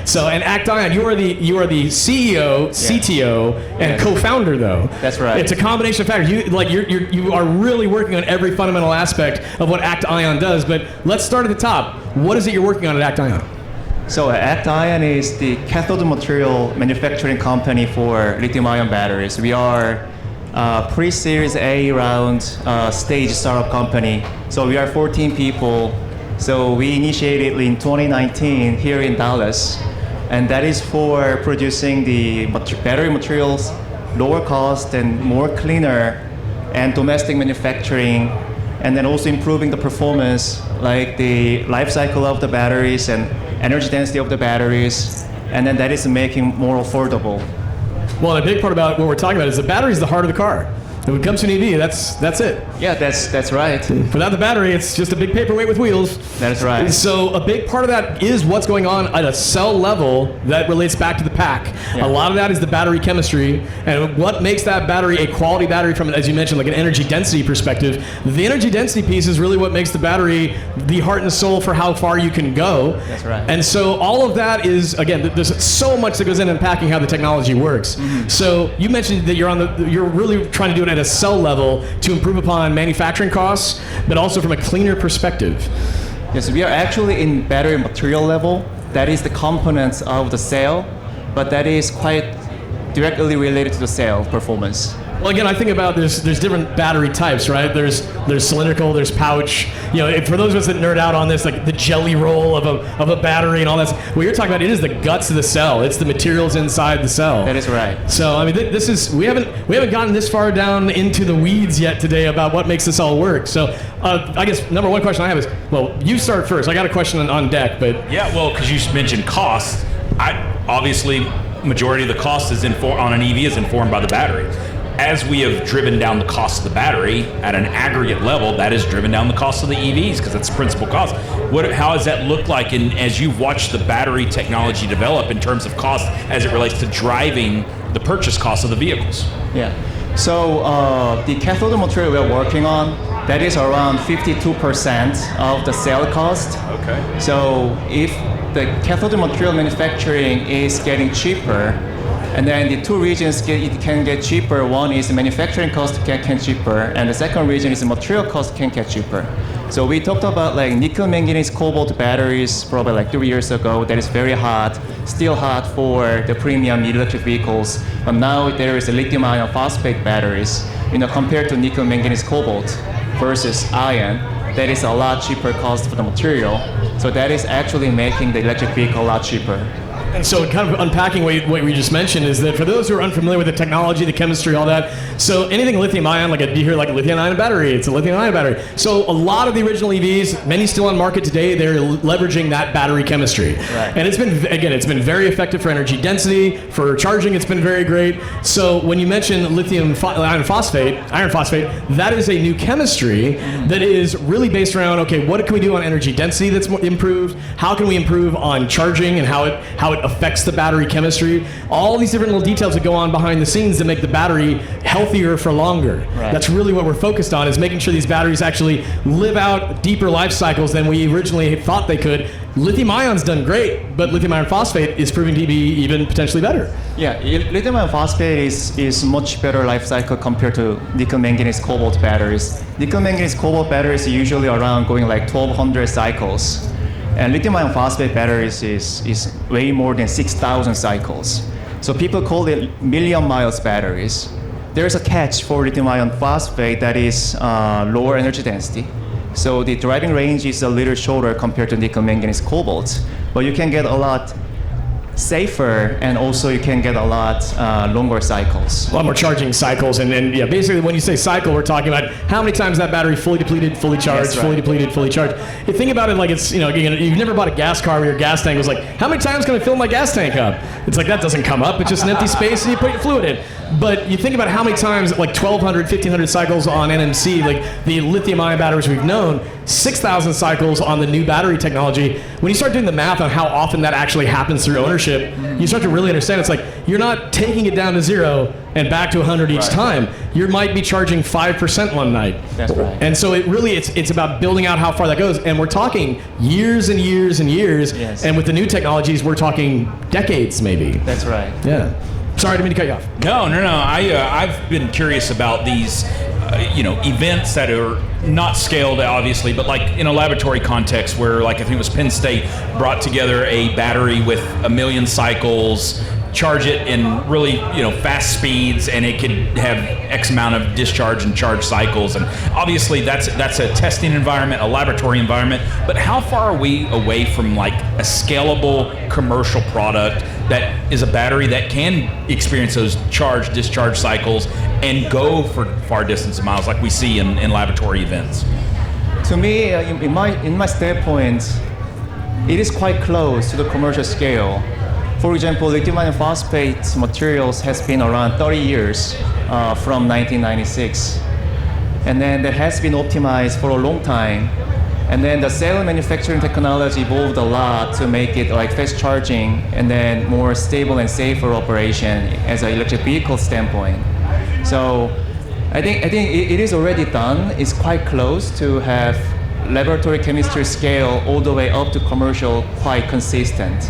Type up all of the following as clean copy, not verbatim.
So, and ActIon, you are the CEO, CTO, and co-founder though. That's right. It's a combination of factors. You are really working on every fundamental aspect of what ActIon does. But let's start at the top. What is it you're working on at ActIon? So ActIon is the cathode material manufacturing company for lithium-ion batteries. We are pre-series A round stage startup company. So we are 14 people. So we initiated in 2019 here in Dallas. And that is for producing the battery materials, lower cost and more cleaner, and domestic manufacturing, and then also improving the performance, like the life cycle of the batteries and energy density of the batteries, and then that is making more affordable. Well, a big part about what we're talking about is the battery is the heart of the car. And when it comes to an EV, that's it. Yeah, that's right. Without the battery, it's just a big paperweight with wheels. That's right. So a big part of that is what's going on at a cell level that relates back to the pack. Yeah. A lot of that is the battery chemistry, and what makes that battery a quality battery from, as you mentioned, like an energy density perspective. The energy density piece is really what makes the battery the heart and soul for how far you can go. That's right. And so all of that is, again, there's so much that goes in unpacking how the technology works. Mm-hmm. So you mentioned that you're really trying to do it at a cell level to improve upon manufacturing costs, but also from a cleaner perspective. Yes, we are actually in battery material level. That is the components of the cell, but that is quite directly related to the cell performance. Well, again, I think about there's different battery types, right? There's cylindrical, there's pouch. You know, for those of us that nerd out on this, like the jelly roll of a battery and all that. What you're talking about, it is the guts of the cell. It's the materials inside the cell. That is right. So I mean, this is we haven't gotten this far down into the weeds yet today about what makes this all work. So I guess number one question I have is, well, you start first. I got a question on deck, but yeah, well, because you mentioned cost, obviously majority of the cost is on an EV is informed by the battery. As we have driven down the cost of the battery at an aggregate level, that has driven down the cost of the EVs because that's the principal cost. How does that look like as you've watched the battery technology develop in terms of cost as it relates to driving the purchase cost of the vehicles? Yeah. So the cathode material we're working on, that is around 52% of the cell cost. Okay. So if the cathode material manufacturing is getting cheaper, and then the two regions it can get cheaper. One is the manufacturing cost can get cheaper, and the second region is the material cost can get cheaper. So we talked about like nickel, manganese, cobalt batteries probably like 3 years ago. That is very hot, still hot for the premium electric vehicles. But now there is a lithium iron phosphate batteries. Compared to nickel, manganese, cobalt versus iron, that is a lot cheaper cost for the material. So that is actually making the electric vehicle a lot cheaper. And so kind of unpacking what we just mentioned is that for those who are unfamiliar with the technology, the chemistry, all that, so anything lithium ion, like you hear like a lithium ion battery, it's a lithium ion battery. So a lot of the original EVs, many still on market today, they're leveraging that battery chemistry. Right. And it's been very effective for energy density, for charging, it's been very great. So when you mention iron phosphate, that is a new chemistry that is really based around, okay, what can we do on energy density that's more improved? How can we improve on charging and how it affects the battery chemistry? All these different little details that go on behind the scenes that make the battery healthier for longer. Right. That's really what we're focused on, is making sure these batteries actually live out deeper life cycles than we originally thought they could. Lithium ion's done great, but lithium iron phosphate is proving to be even potentially better. Yeah, lithium iron phosphate is much better life cycle compared to nickel manganese cobalt batteries. Nickel manganese cobalt batteries are usually around going like 1,200 cycles. And lithium iron phosphate batteries is way more than 6,000 cycles. So people call it million miles batteries. There's a catch for lithium iron phosphate that is lower energy density. So the driving range is a little shorter compared to nickel manganese cobalt, but you can get a lot safer, and also you can get a lot longer cycles. A lot more charging cycles, and yeah, basically when you say cycle, we're talking about how many times that battery fully depleted, fully charged, That's right. fully depleted, fully charged. You think about it like it's, you've never bought a gas car where your gas tank was like, how many times can I fill my gas tank up? It's like, that doesn't come up. It's just an empty space and you put your fluid in. But you think about how many times, like 1,200, 1,500 cycles on NMC, like the lithium-ion batteries we've known, 6,000 cycles on the new battery technology. When you start doing the math on how often that actually happens through ownership, you start to really understand it's like you're not taking it down to 0 and back to 100 each time. You might be charging 5% one night. That's right. And so it's about building out how far that goes. And we're talking years and years and years. Yes. And with the new technologies, we're talking decades maybe. That's right. Yeah. Sorry, I didn't mean to cut you off. No. I've been curious about these, events that are not scaled, obviously, but like in a laboratory context where, like, I think it was Penn State brought together a battery with 1 million cycles, charge it in really, fast speeds, and it could have X amount of discharge and charge cycles. And obviously that's a testing environment, a laboratory environment. But how far are we away from like a scalable commercial product that is a battery that can experience those charge discharge cycles and go for far distance of miles like we see in laboratory events? To me, in my standpoint, it is quite close to the commercial scale. For example, lithium iron phosphate materials has been around 30 years from 1996. And then that has been optimized for a long time. And then the cell manufacturing technology evolved a lot to make it like fast charging and then more stable and safer operation as an electric vehicle standpoint. So I think it is already done. It's quite close to have laboratory chemistry scale all the way up to commercial, quite consistent.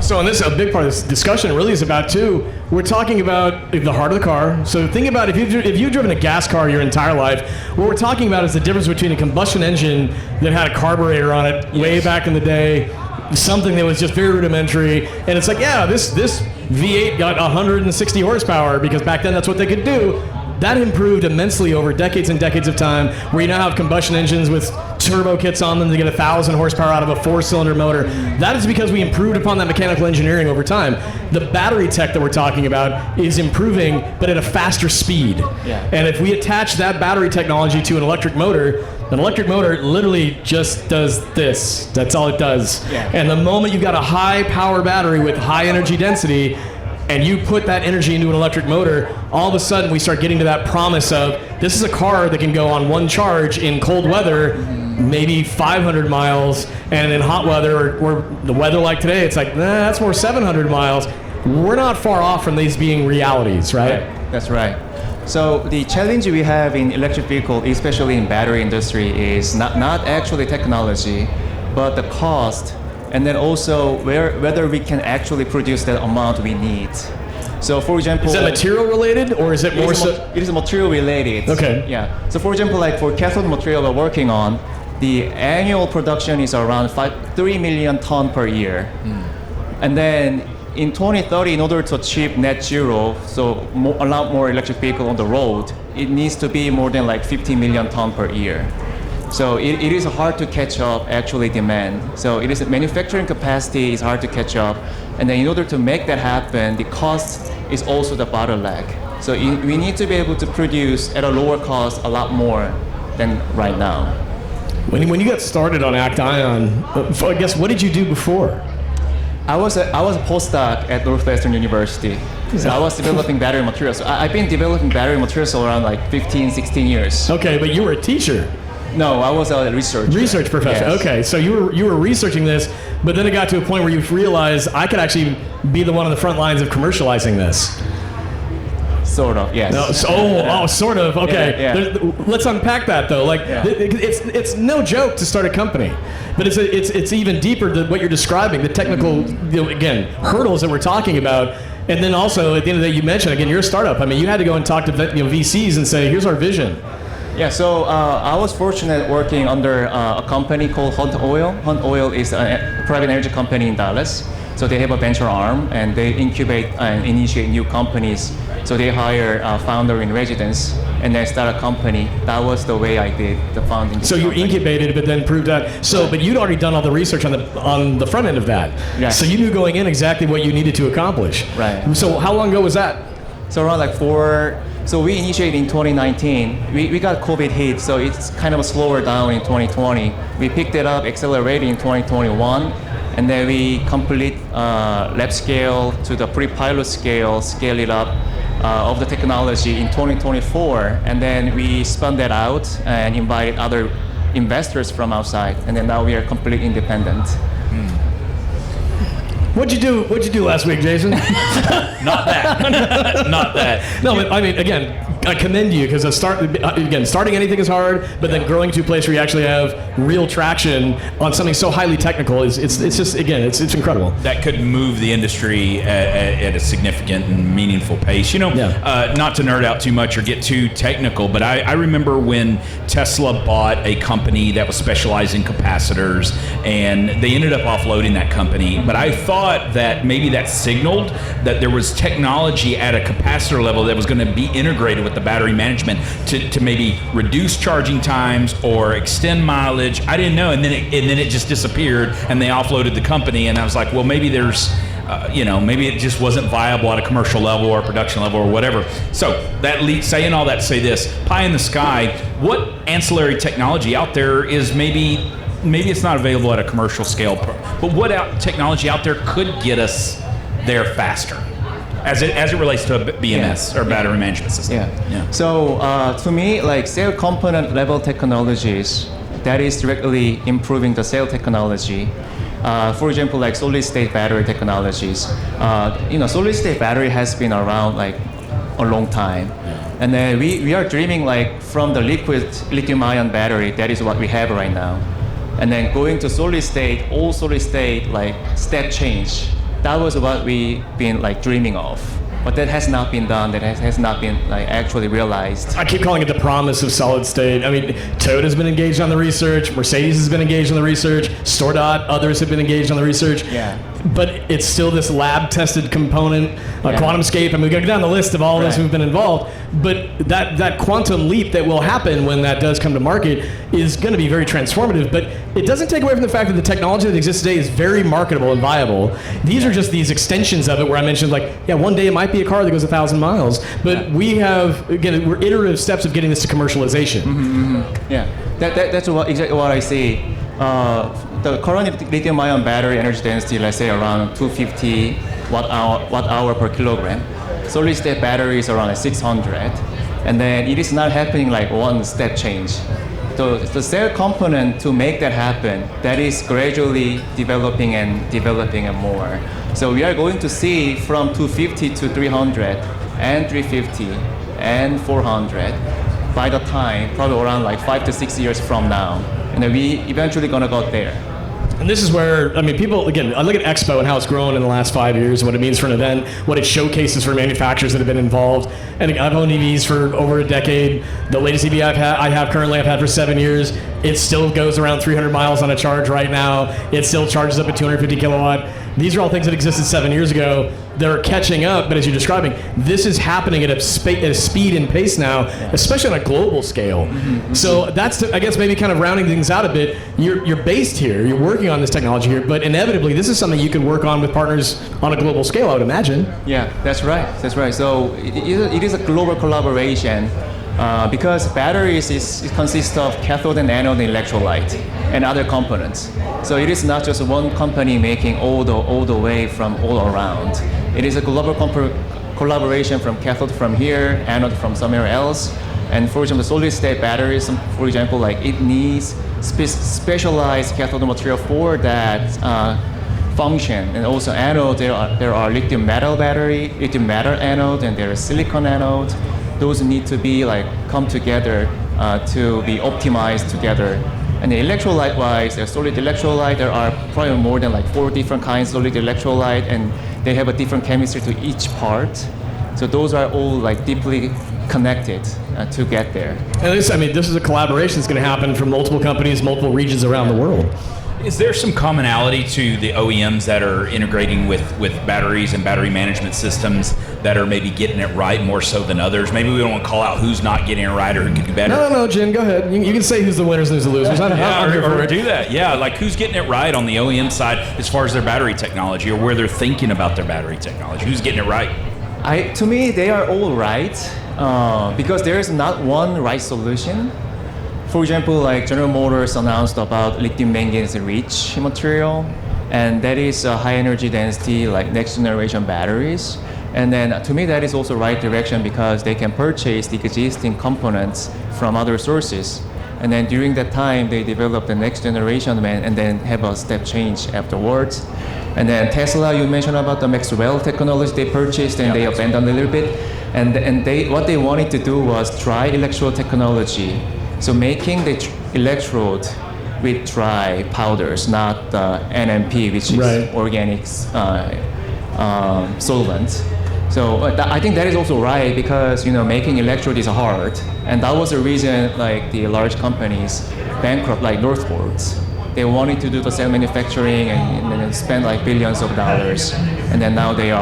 So on this, a big part of this discussion really is about too, we're talking about the heart of the car. So think about if you've driven a gas car your entire life, what we're talking about is the difference between a combustion engine that had a carburetor on it way back in the day, something that was just very rudimentary, and it's like, yeah, this V8 got 160 horsepower because back then that's what they could do. That improved immensely over decades and decades of time, where you now have combustion engines with turbo kits on them to get 1,000 horsepower out of a 4-cylinder motor. That is because we improved upon that mechanical engineering over time. The battery tech that we're talking about is improving, but at a faster speed. Yeah. And if we attach that battery technology to an electric motor literally just does this. That's all it does. Yeah. And the moment you've got a high power battery with high energy density, and you put that energy into an electric motor, all of a sudden we start getting to that promise of this is a car that can go on one charge in cold weather, maybe 500 miles, and in hot weather or the weather like today, it's like, nah, that's more 700 miles. We're not far off from these being realities, right? That's right. So the challenge we have in electric vehicle, especially in battery industry, is not actually technology, but the cost, and then also whether we can actually produce that amount we need. So for example, is that material related or is it more so? It is material related. Okay. Yeah. So for example, like for cathode material we're working on, the annual production is around 3 million ton per year. And then in 2030, in order to achieve net zero, so a lot more electric vehicle on the road, it needs to be more than like 50 million ton per year. So it is hard to catch up actually demand. So it is manufacturing capacity is hard to catch up. And then in order to make that happen, the cost is also the bottleneck. So we need to be able to produce at a lower cost a lot more than right now. When you got started on Act Ion, I guess what did you do before? I was a postdoc at Northwestern University. So I was developing battery materials. So I've been developing battery materials around like 15, 16 years. Okay, but you were a teacher. No, I was a researcher. Research professor. Yes. Okay, so you were researching this, but then it got to a point where you realized I could actually be the one on the front lines of commercializing this. Sort of, yes. No, sort of. Okay, Yeah. Let's unpack that though. Like, it's no joke to start a company, but it's even deeper than what you're describing. The technical, again, hurdles that we're talking about, and then also at the end of the day, you mentioned again, you're a startup. I mean, you had to go and talk to VCs and say, here's our vision. Yeah, so I was fortunate working under a company called Hunt Oil. Hunt Oil is a private energy company in Dallas. So they have a venture arm and they incubate and initiate new companies. So they hire a founder in residence and then start a company. That was the way I did the founding. So you incubated, but then proved that. So, but you'd already done all the research on the front end of that. Yes. So you knew going in exactly what you needed to accomplish. Right. So how long ago was that? So around like so we initiated in 2019. We got COVID hit, so it's kind of slower down in 2020. We picked it up, accelerated in 2021, and then we complete lab scale to the pre-pilot scale, scale it up, of the technology in 2024, and then we spun that out and invited other investors from outside, and then now we are completely independent. What'd you do last week, Jason? Not that. Not that. No, but I mean, again, I commend you because starting anything is hard, but then growing to a place where you actually have real traction on something so highly technical it's just, again, it's incredible. That could move the industry at a significant and meaningful pace. Not to nerd out too much or get too technical, but I remember when Tesla bought a company that was specialized in capacitors, and they ended up offloading that company. But I thought that maybe that signaled that there was technology at a capacitor level that was going to be integrated with the battery management to maybe reduce charging times or extend mileage. I didn't know, and then it just disappeared, and they offloaded the company. And I was like, well, maybe there's, maybe it just wasn't viable at a commercial level or production level or whatever. So saying all that to say this, pie in the sky, what ancillary technology out there is maybe it's not available at a commercial scale, but what technology out there could get us there faster? As it relates to a BMS or battery management system. Yeah. So to me, like cell component level technologies, that is directly improving the cell technology. For example, like solid state battery technologies. Solid state battery has been around like a long time. And then we are dreaming like from the liquid lithium ion battery, that is what we have right now. And then going to solid state, all solid state, like step change. That was what we've been like dreaming of, but that has not been done. That has not been like actually realized. I keep calling it the promise of solid state. I mean, Toyota's been engaged on the research. Mercedes has been engaged on the research. Stordot, others have been engaged on the research. Yeah. But it's still this lab-tested component. QuantumScape. I mean, we go down the list of all of us who've been involved. But that quantum leap that will happen when that does come to market is going to be very transformative. But it doesn't take away from the fact that the technology that exists today is very marketable and viable. These are just these extensions of it where I mentioned, like, one day it might be a car that goes 1,000 miles. But we have, again, we're iterative steps of getting this to commercialization. Mm-hmm. Yeah, that's exactly what I see. The current lithium-ion battery energy density, let's say around 250 watt-hour per kilogram. Solid-state battery is around 600, and then it is not happening like one step change. The cell component to make that happen, that is gradually developing and more. So we are going to see from 250 to 300 and 350 and 400 by the time, probably around like 5 to 6 years from now. And then we eventually gonna go there. And this is where, I mean, people, again, I look at Expo and how it's grown in the last 5 years, what it means for an event, what it showcases for manufacturers that have been involved. And I've owned EVs for over a decade. The latest EV I've had for 7 years. It still goes around 300 miles on a charge right now. It still charges up at 250 kilowatt. These are all things that existed 7 years ago. They're catching up, but as you're describing, this is happening at a speed and pace now, especially on a global scale. Mm-hmm. So that's, I guess, maybe kind of rounding things out a bit. You're based here, you're working on this technology here, but inevitably this is something you can work on with partners on a global scale, I would imagine. Yeah, that's right. So it is a global collaboration. Because batteries consist of cathode and anode and electrolyte and other components. So it is not just one company making all the way from all around. It is a global collaboration from cathode from here, anode from somewhere else. And for example, solid state batteries, for example, like it needs specialized cathode material for that function. And also anode, there are lithium metal battery, lithium metal anode, and there is silicon anode. Those need to be like come together to be optimized together. And the electrolyte-wise, there's solid electrolyte. There are probably more than like 4 different kinds of solid electrolyte, and they have a different chemistry to each part. So those are all like deeply connected to get there. And this is a collaboration that's going to happen from multiple companies, multiple regions around the world. Is there some commonality to the OEMs that are integrating with batteries and battery management systems that are maybe getting it right more so than others? Maybe we don't want to call out who's not getting it right or who could do better. No, Jin, go ahead. You can say who's the winners and who's the losers. I'm here for it. Do that. Yeah, like who's getting it right on the OEM side as far as their battery technology or where they're thinking about their battery technology. Who's getting it right? To me, they are all right because there is not one right solution. For example, like General Motors announced about lithium manganese rich material, and that is a high energy density, like next generation batteries. And then to me, that is also right direction because they can purchase the existing components from other sources. And then during that time, they develop the next generation and then have a step change afterwards. And then Tesla, you mentioned about the Maxwell technology they purchased and they abandoned a little bit. And what they wanted to do was dry electrode technology. So making the electrode with dry powders, not NMP, which is organic solvent. So I think that is also right because making electrode is hard, and that was the reason like the large companies bankrupt, like Northvolt. They wanted to do the cell manufacturing and then spend like billions of dollars, and then now they're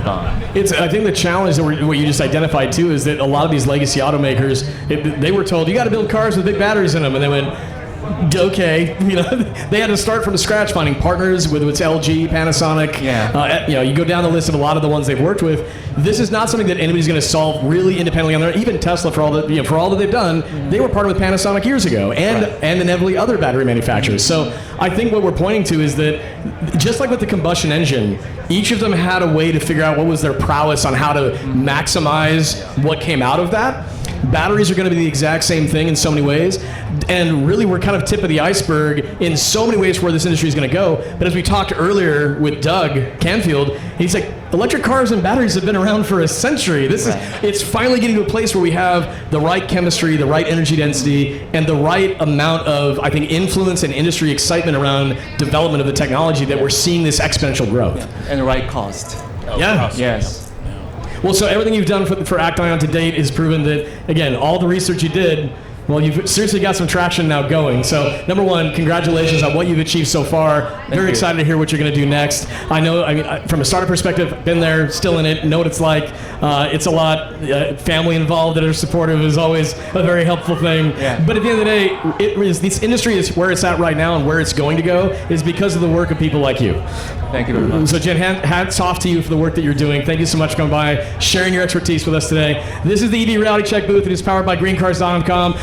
gone. I think the challenge that what you just identified too is that a lot of these legacy automakers, they were told you got to build cars with big batteries in them, and they went, okay, they had to start from scratch, finding partners with LG, Panasonic. You go down the list of a lot of the ones they've worked with. This is not something that anybody's going to solve really independently on their own. Even Tesla, for all that they've done, they were partnered with Panasonic years ago, and inevitably other battery manufacturers. So I think what we're pointing to is that just like with the combustion engine, each of them had a way to figure out what was their prowess on how to maximize what came out of that. Batteries are going to be the exact same thing in so many ways, and really we're kind of tip of the iceberg in so many ways where this industry is going to go. But as we talked earlier with Doug Canfield, he's like, electric cars and batteries have been around for a century. It's finally getting to a place where we have the right chemistry, the right energy density, and the right amount of, I think, influence and industry excitement around development of the technology that we're seeing this exponential growth. And the right cost. Yes. Well, so everything you've done for Action to date has proven that, again, all the research you did, well, you've seriously got some traction now going. So, number one, congratulations on what you've achieved so far. Very excited to hear what you're going to do next. I know, from a startup perspective, been there, still in it, know what it's like. It's a lot. Family involved that are supportive is always a very helpful thing. Yeah. But at the end of the day, this industry is where it's at right now, and where it's going to go is because of the work of people like you. Thank you very much. So, Jen, hats off to you for the work that you're doing. Thank you so much for coming by, sharing your expertise with us today. This is the EV Reality Check booth. It is powered by GreenCars.com.